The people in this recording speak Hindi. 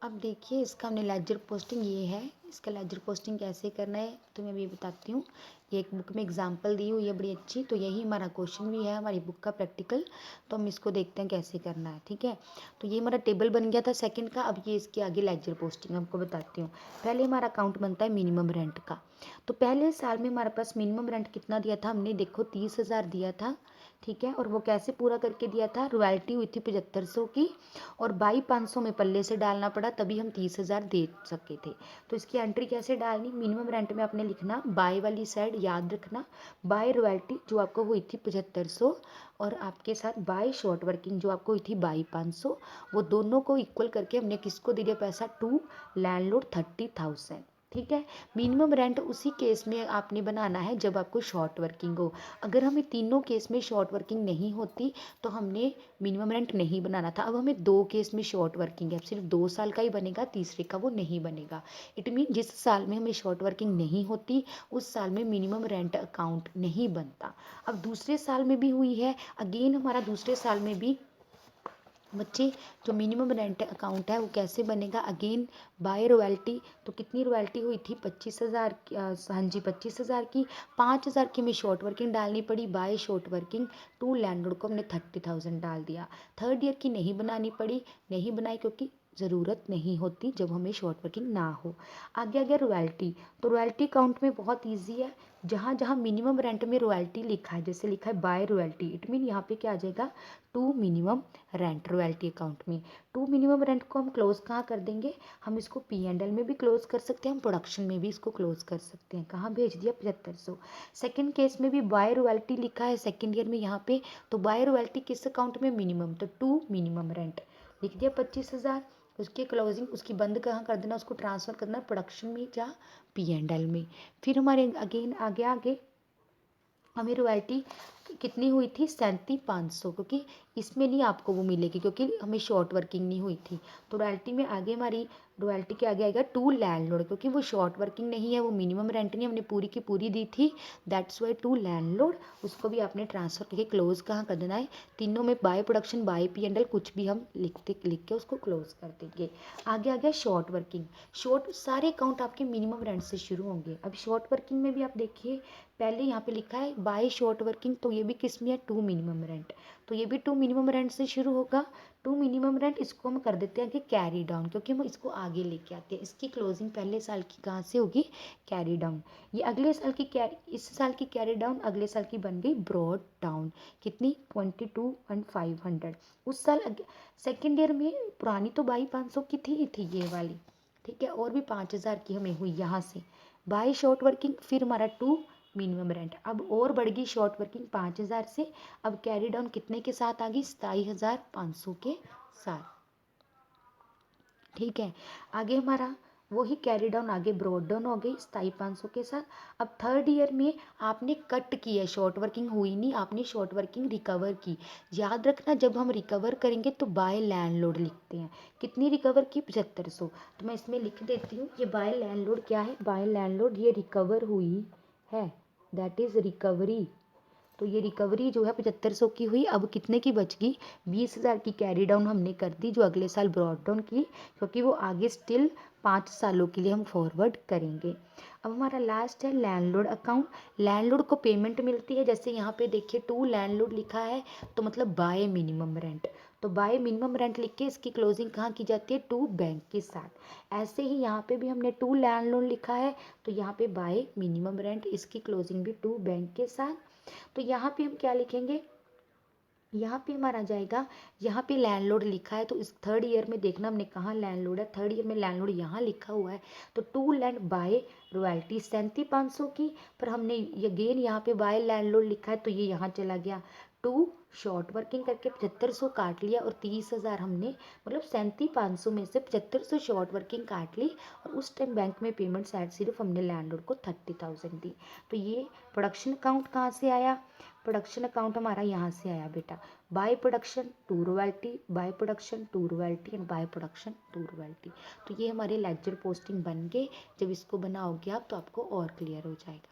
अब देखिए इसका हमने लेजर पोस्टिंग ये है, इसका लेजर पोस्टिंग कैसे करना है तो मैं अभी बताती हूँ। ये एक बुक में एग्जांपल दी हुई है बड़ी अच्छी, तो यही हमारा क्वेश्चन भी है हमारी बुक का प्रैक्टिकल। तो हम इसको देखते हैं कैसे करना है, ठीक है। तो ये हमारा टेबल बन गया था सेकंड का। अब ये इसके आगे लेजर पोस्टिंग आपको बताती हूँ। पहले हमारा अकाउंट बनता है मिनिमम रेंट का। तो पहले साल में हमारे पास मिनिमम रेंट कितना दिया था हमने, देखो 30,000 दिया था, ठीक है। और वो कैसे पूरा करके दिया था, रॉयल्टी हुई थी 7500 की, और बाई 500 में पल्ले से डालना पड़ा, तभी हम 30,000 दे सके थे। तो इसकी एंट्री कैसे डालनी, मिनिमम रेंट में आपने लिखना बाय वाली साइड याद रखना, बाय रॉयल्टी जो आपको हुई थी 7500, और आपके साथ बाय शॉर्ट वर्किंग जो आपको हुई थी बाई 500, वो दोनों को इक्वल करके हमने किसको दे दिया पैसा, टू लैंडलॉर्ड 30,000, ठीक है। मिनिमम रेंट उसी केस में आपने बनाना है जब आपको शॉर्ट वर्किंग हो। अगर हमें तीनों केस में शॉर्ट वर्किंग नहीं होती तो हमने मिनिमम रेंट नहीं बनाना था। अब हमें दो केस में शॉर्ट वर्किंग है, अब सिर्फ 2 साल का ही बनेगा, तीसरे का वो नहीं बनेगा। इट मीन जिस साल में हमें शॉर्ट वर्किंग नहीं होती उस साल में मिनिमम रेंट अकाउंट नहीं बनता। अब दूसरे साल में भी हुई है, अगेन हमारा दूसरे साल में भी बच्चे जो मिनिमम रेंट अकाउंट है वो कैसे बनेगा, अगेन बाय रॉयल्टी। तो कितनी रॉयल्टी हुई थी 25,000 हाँ जी 25,000 की, 5,000 की हमें शॉर्ट वर्किंग डालनी पड़ी by short working, to landlord को हमने 30,000 डाल दिया। थर्ड ईयर की नहीं बनानी पड़ी, नहीं बनाई क्योंकि ज़रूरत नहीं होती जब हमें शॉर्ट वर्किंग ना हो। आगे आ गया रॉयल्टी। तो रॉयल्टी अकाउंट में बहुत ईजी है, जहाँ जहाँ मिनिमम रेंट में रॉयल्टी लिखा है, जैसे लिखा है बाय रॉयल्टी, इट मीन यहाँ पे क्या आ जाएगा, to minimum rent royalty account में। टू मिनिमम रेंट को हम क्लोज कहाँ कर देंगे, हम इसको P&L में भी क्लोज कर सकते हैं, हम प्रोडक्शन में भी इसको क्लोज कर सकते हैं। कहाँ भेज दिया 7500। सेकंड केस में भी बाय रॉयल्टी लिखा है सेकंड ईयर में यहाँ पे, तो बाय रॉयल्टी किस अकाउंट में, मिनिमम, तो टू मिनिमम रेंट लिख दिया 25,000। उसके क्लोजिंग उसकी बंद कहाँ कर देना, उसको ट्रांसफ़र करना प्रोडक्शन में या P&L में। फिर हमारे अगेन आगे आगे हमें रॉयल्टी कितनी हुई थी 37,500, क्योंकि इसमें नहीं आपको वो मिलेगी क्योंकि हमें शॉर्ट वर्किंग नहीं हुई थी। तो रॉयल्टी में आगे हमारी रॉयल्टी के आगे आएगा टू लैंडलॉर्ड, क्योंकि वो शॉर्ट वर्किंग नहीं है, वो मिनिमम रेंट नहीं हमने पूरी की पूरी दी थी, दैट्स वाई टू लैंडलॉर्ड। उसको भी आपने ट्रांसफ़र करके क्लोज कहाँ कर देना है, तीनों में बाय प्रोडक्शन बाय P&L कुछ भी हम लिख के उसको क्लोज कर देंगे। आगे आ गया शॉर्ट वर्किंग। शॉर्ट सारे अकाउंट आपके मिनिमम रेंट से शुरू होंगे। अब शॉर्ट वर्किंग में भी आप देखिए पहले यहाँ पे लिखा है बाय शॉर्ट वर्किंग, तो ये भी किस में है, टू मिनिमम रेंट, तो ये भी टू मिनिमम रेंट से शुरू होगा। टू मिनिमम रेंट इसको हम कर देते हैं कि कैरी डाउन, क्योंकि हम इसको आगे लेके आते हैं, इसकी क्लोजिंग पहले साल की कहाँ से होगी, कैरी डाउन। ये अगले साल की कैरी, इस साल की कैरी डाउन अगले साल की बन गई ब्रॉड डाउन, कितनी 22,500। उस साल सेकेंड ईयर में पुरानी तो बाई 500 की थी ये वाली, ठीक है, और भी 5,000 की हमें हुई यहाँ से बाय शॉर्ट वर्किंग, फिर हमारा टू मिनिमम रेंट, अब और बढ़ गई शॉर्ट वर्किंग 5,000 से, अब कैरी डाउन कितने के साथ आ गई, 27,500 के साथ, ठीक है। आगे हमारा वही कैरी डाउन आगे ब्रॉड डाउन हो गई 27,500 के साथ। अब थर्ड ईयर में आपने कट की है, शॉर्ट वर्किंग हुई नहीं, आपने शॉर्ट वर्किंग रिकवर की। याद रखना जब हम रिकवर करेंगे तो बाय लैंडलॉर्ड लिखते हैं, कितनी रिकवर की 7500, तो मैं इसमें लिख देती हूँ ये बाय लैंडलॉर्ड क्या है, बाय लैंडलॉर्ड ये रिकवर हुई है, दैट इज़ रिकवरी। तो ये रिकवरी जो है 7500 की हुई, अब कितने की बच गई, 20,000 की कैरी डाउन हमने कर दी जो अगले साल ब्रॉड डाउन की, क्योंकि वो आगे स्टिल 5 सालों के लिए हम फॉरवर्ड करेंगे। अब हमारा लास्ट है लैंडलॉर्ड अकाउंट। लैंडलॉर्ड को पेमेंट मिलती है, जैसे यहाँ पे देखिए टू लैंडलॉर्ड लिखा है तो मतलब बाय मिनिमम रेंट, तो बाय मिनिमम रेंट लिख के इसकी क्लोजिंग कहाँ की जाती है, टू बैंक के साथ। ऐसे ही यहाँ पे भी हमने टू लैंडलॉर्ड लिखा है तो यहाँ पे बाय मिनिमम रेंट, इसकी क्लोजिंग भी टू बैंक के साथ। तो यहाँ पे हम क्या लिखेंगे, यहाँ पे हमारा आ जाएगा, यहाँ पे लैंडलॉर्ड लिखा है तो इस थर्ड ईयर में देखना हमने कहाँ लैंडलॉर्ड है, थर्ड ईयर में लैंडलॉर्ड यहाँ लिखा हुआ है, तो टू लैंड बाय रॉयल्टी 37,500 की, पर हमने अगेन यहाँ पे बाय लैंडलॉर्ड लिखा है तो ये यहाँ चला गया, टू शॉर्ट वर्किंग करके 7500 काट लिया, और 30,000 हमने मतलब 37,500 में से 7500 शॉर्ट वर्किंग काट ली, और उस टाइम बैंक में पेमेंट साइड सिर्फ हमने लैंडलॉर्ड को 30,000 दी। तो ये प्रोडक्शन अकाउंट कहाँ से आया, प्रोडक्शन अकाउंट हमारा यहाँ से आया बेटा, by production to royalty, by production to royalty and by production to royalty. तो ये हमारे लेजर पोस्टिंग बन गए, जब इसको बनाओगे आप तो आपको और क्लियर हो जाएगा।